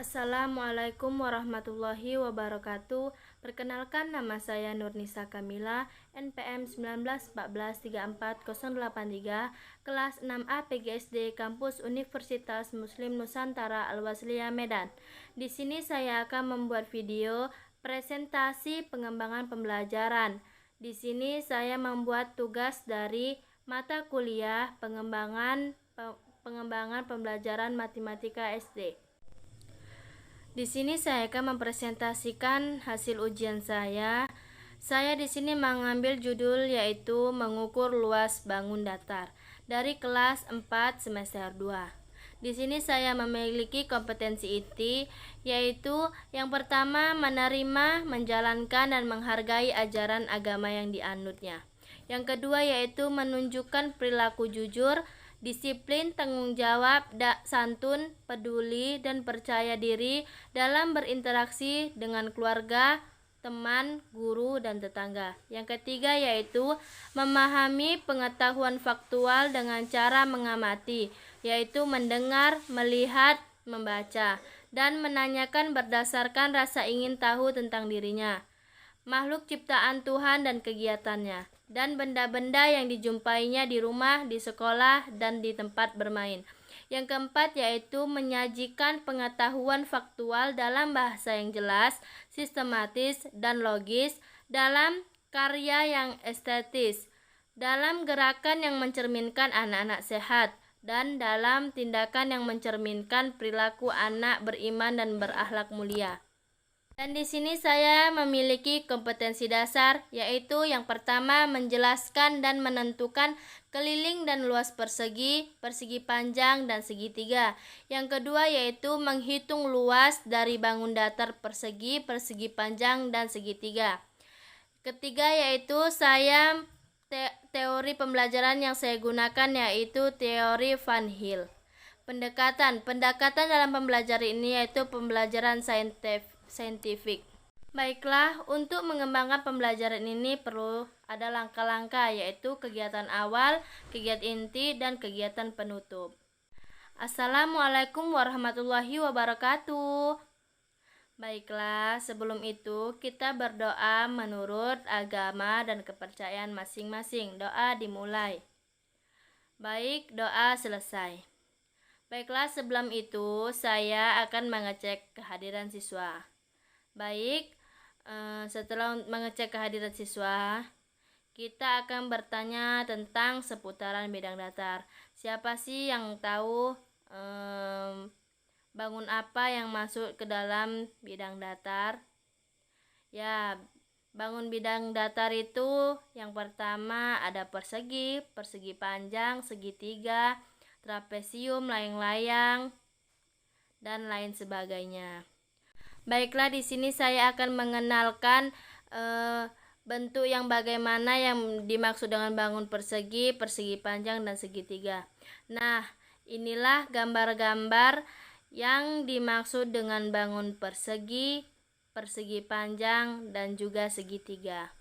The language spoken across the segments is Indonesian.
Assalamualaikum warahmatullahi wabarakatuh. Perkenalkan, nama saya Nurnisa Kamila, NPM 1914344083, kelas 6A PGSD Kampus Universitas Muslim Nusantara Al-Wasliyah Medan. Di sini saya akan membuat video presentasi pengembangan pembelajaran. Di sini saya membuat tugas dari mata kuliah pengembangan pembelajaran matematika SD. Di sini saya akan mempresentasikan hasil ujian saya. Saya di sini mengambil judul yaitu mengukur luas bangun datar dari kelas 4 semester 2. Di sini saya memiliki kompetensi inti, yaitu yang pertama menerima, menjalankan dan menghargai ajaran agama yang dianutnya. Yang kedua yaitu menunjukkan perilaku jujur, disiplin, tanggung jawab, santun, peduli, dan percaya diri dalam berinteraksi dengan keluarga, teman, guru, dan tetangga. Yang ketiga yaitu memahami pengetahuan faktual dengan cara mengamati, yaitu mendengar, melihat, membaca, dan menanyakan berdasarkan rasa ingin tahu tentang dirinya, makhluk ciptaan Tuhan dan kegiatannya, dan benda-benda yang dijumpainya di rumah, di sekolah, dan di tempat bermain. Yang keempat yaitu menyajikan pengetahuan faktual dalam bahasa yang jelas, sistematis, dan logis, dalam karya yang estetis, dalam gerakan yang mencerminkan anak-anak sehat, dan dalam tindakan yang mencerminkan perilaku anak beriman dan berakhlak mulia. Dan di sini saya memiliki kompetensi dasar, yaitu yang pertama menjelaskan dan menentukan keliling dan luas persegi, persegi panjang, dan segitiga. Yang kedua yaitu menghitung luas dari bangun datar persegi, persegi panjang, dan segitiga. Ketiga yaitu saya teori pembelajaran yang saya gunakan yaitu teori Van Hill. Pendekatan dalam pembelajaran ini yaitu pembelajaran saintifik. Baiklah, untuk mengembangkan pembelajaran ini perlu ada langkah-langkah, yaitu kegiatan awal, kegiatan inti, dan kegiatan penutup. Assalamualaikum warahmatullahi wabarakatuh. Baiklah, sebelum itu kita berdoa menurut agama dan kepercayaan masing-masing. Doa dimulai. Baik, doa selesai. Baiklah, sebelum itu saya akan mengecek kehadiran siswa. Baik, setelah mengecek kehadiran siswa, kita akan bertanya tentang seputaran bidang datar. Siapa sih yang tahu bangun apa yang masuk ke dalam bidang datar? Ya, bangun bidang datar itu yang pertama ada persegi, persegi panjang, segitiga, trapesium, layang-layang, dan lain sebagainya. Baiklah, di sini saya akan mengenalkan bentuk yang bagaimana yang dimaksud dengan bangun persegi, persegi panjang, dan segitiga. Nah, inilah gambar-gambar yang dimaksud dengan bangun persegi, persegi panjang, dan juga segitiga.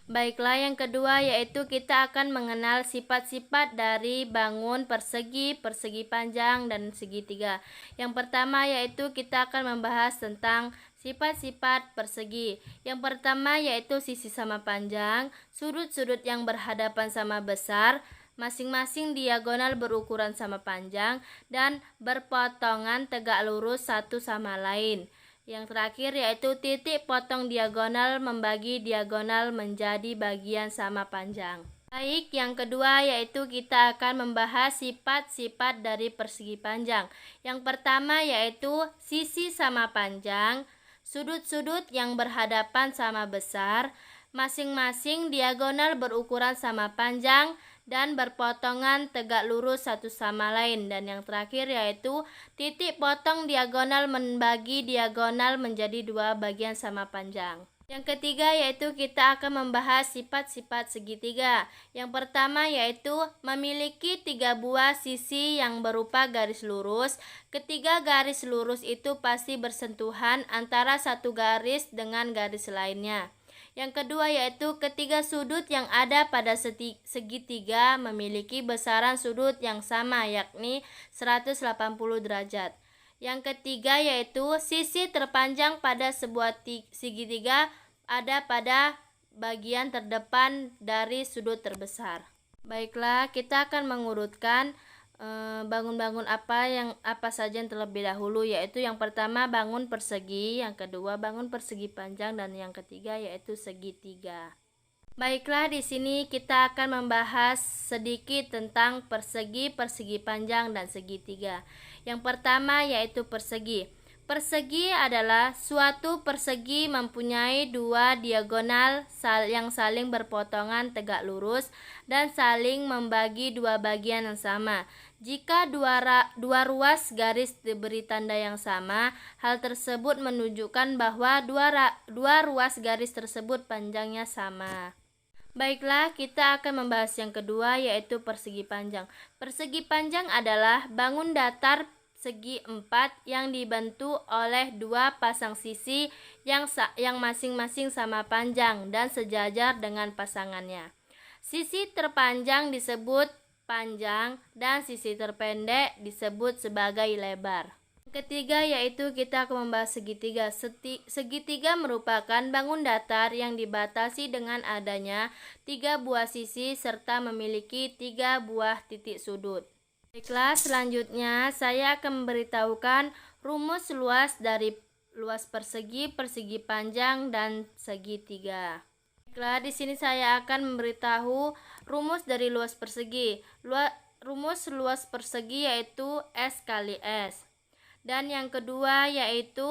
Baiklah, yang kedua yaitu kita akan mengenal sifat-sifat dari bangun persegi, persegi panjang, dan segitiga. Yang pertama yaitu kita akan membahas tentang sifat-sifat persegi. Yang pertama yaitu sisi sama panjang, sudut-sudut yang berhadapan sama besar, masing-masing diagonal berukuran sama panjang, dan berpotongan tegak lurus satu sama lain. Yang terakhir yaitu titik potong diagonal membagi diagonal menjadi bagian sama panjang. Baik, yang kedua yaitu kita akan membahas sifat-sifat dari persegi panjang. Yang pertama yaitu sisi sama panjang, sudut-sudut yang berhadapan sama besar, masing-masing diagonal berukuran sama panjang, dan berpotongan tegak lurus satu sama lain. Dan yang terakhir yaitu titik potong diagonal membagi diagonal menjadi dua bagian sama panjang. Yang ketiga yaitu kita akan membahas sifat-sifat segitiga. Yang pertama yaitu memiliki 3 buah sisi yang berupa garis lurus. Ketiga garis lurus itu pasti bersentuhan antara satu garis dengan garis lainnya. Yang kedua yaitu ketiga sudut yang ada pada segitiga memiliki besaran sudut yang sama, yakni 180 derajat. Yang ketiga yaitu sisi terpanjang pada sebuah segitiga ada pada bagian terdepan dari sudut terbesar. Baiklah, kita akan mengurutkan bangun-bangun apa saja yang terlebih dahulu, yaitu yang pertama bangun persegi, yang kedua bangun persegi panjang, dan yang ketiga yaitu segitiga. Baiklah, di sini kita akan membahas sedikit tentang persegi, persegi panjang, dan segitiga. Yang pertama yaitu persegi. Persegi adalah suatu persegi mempunyai dua diagonal yang saling berpotongan tegak lurus dan saling membagi dua bagian yang sama. Jika dua ruas garis diberi tanda yang sama, hal tersebut menunjukkan bahwa dua ruas garis tersebut panjangnya sama. Baiklah, kita akan membahas yang kedua yaitu persegi panjang. Persegi panjang adalah bangun datar segi empat yang dibentuk oleh dua pasang sisi yang masing-masing sama panjang dan sejajar dengan pasangannya. Sisi terpanjang disebut panjang dan sisi terpendek disebut sebagai lebar. Ketiga yaitu kita akan membahas segitiga. Segitiga merupakan bangun datar yang dibatasi dengan adanya 3 buah sisi serta memiliki 3 buah titik sudut. Baiklah, selanjutnya saya akan memberitahukan rumus luas dari luas persegi, persegi panjang, dan segitiga. Baiklah, di sini saya akan memberitahu rumus dari luas persegi. Rumus luas persegi yaitu S kali S. Dan yang kedua yaitu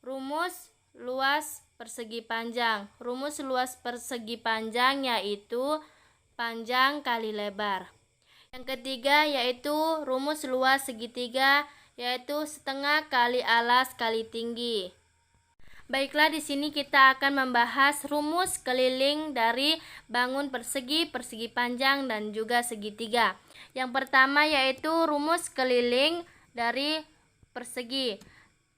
rumus luas persegi panjang. Rumus luas persegi panjang yaitu panjang kali lebar. Yang ketiga yaitu rumus luas segitiga yaitu setengah kali alas kali tinggi. Baiklah, di sini kita akan membahas rumus keliling dari bangun persegi, persegi panjang, dan juga segitiga. Yang pertama yaitu rumus keliling dari persegi.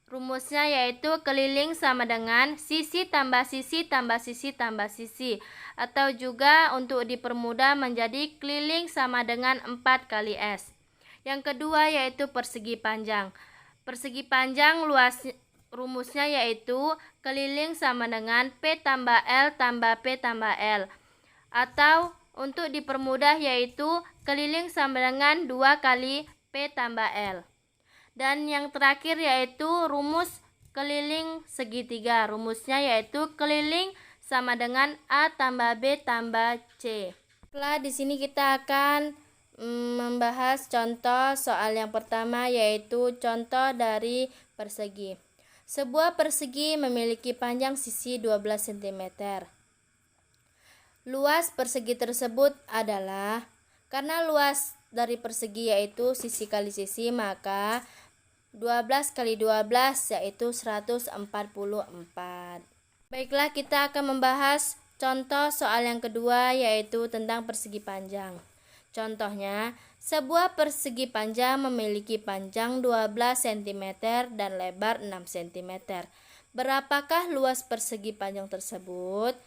Rumusnya yaitu keliling sama dengan sisi tambah sisi tambah sisi tambah sisi, atau juga untuk dipermudah menjadi keliling sama dengan 4 kali S. Yang kedua yaitu persegi panjang. Persegi panjang rumusnya yaitu keliling sama dengan P tambah L tambah P tambah L, atau untuk dipermudah yaitu keliling sama dengan 2 kali P tambah L. Dan yang terakhir yaitu rumus keliling segitiga. Rumusnya yaitu keliling sama dengan A tambah B tambah C. Setelah di sini kita akan membahas contoh soal yang pertama yaitu contoh dari persegi. Sebuah persegi memiliki panjang sisi 12 cm. Luas persegi tersebut adalah, karena luas dari persegi yaitu sisi kali sisi, maka 12 kali 12 yaitu 144. Baiklah, kita akan membahas contoh soal yang kedua yaitu tentang persegi panjang. Contohnya, sebuah persegi panjang memiliki panjang 12 cm dan lebar 6 cm. Berapakah luas persegi panjang tersebut?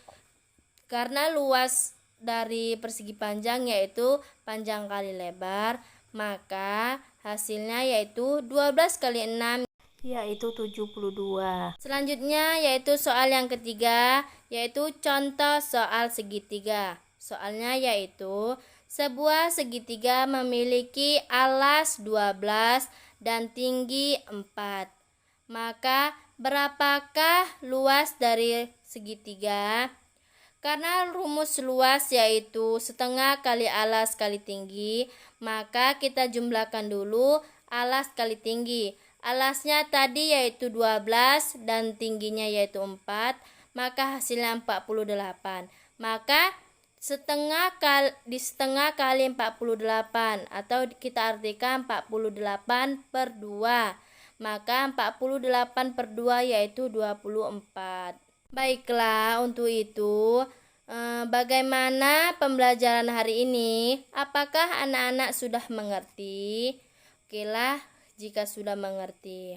Karena luas dari persegi panjang yaitu panjang kali lebar, maka hasilnya yaitu 12 kali 6 yaitu 72. Selanjutnya yaitu soal yang ketiga yaitu contoh soal segitiga. Soalnya yaitu sebuah segitiga memiliki alas 12 dan tinggi 4. Maka berapakah luas dari segitiga? Karena rumus luas yaitu setengah kali alas kali tinggi, maka kita jumlahkan dulu alas kali tinggi. Alasnya tadi yaitu 12 dan tingginya yaitu 4, maka hasilnya 48. Maka setengah kali 48, atau kita artikan 48 per 2. Maka 48 per 2 yaitu 24. Baiklah, untuk itu bagaimana pembelajaran hari ini? Apakah anak-anak sudah mengerti? Okelah, jika sudah mengerti.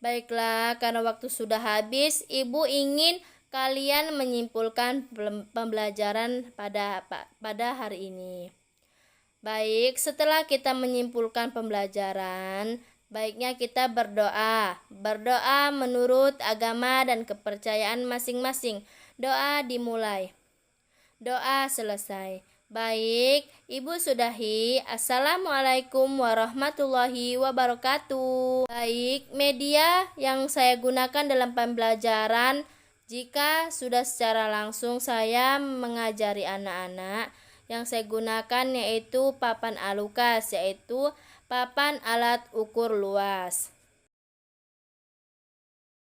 Baiklah, karena waktu sudah habis, Ibu ingin kalian menyimpulkan pembelajaran pada hari ini. Baik, setelah kita menyimpulkan pembelajaran, baiknya kita berdoa. Berdoa menurut agama dan kepercayaan masing-masing. Doa dimulai. Doa selesai. Baik, Ibu sudahi. Assalamualaikum warahmatullahi wabarakatuh. Baik, media yang saya gunakan dalam pembelajaran, jika sudah secara langsung saya mengajari anak-anak, yang saya gunakan yaitu papan alukas, yaitu papan alat ukur luas.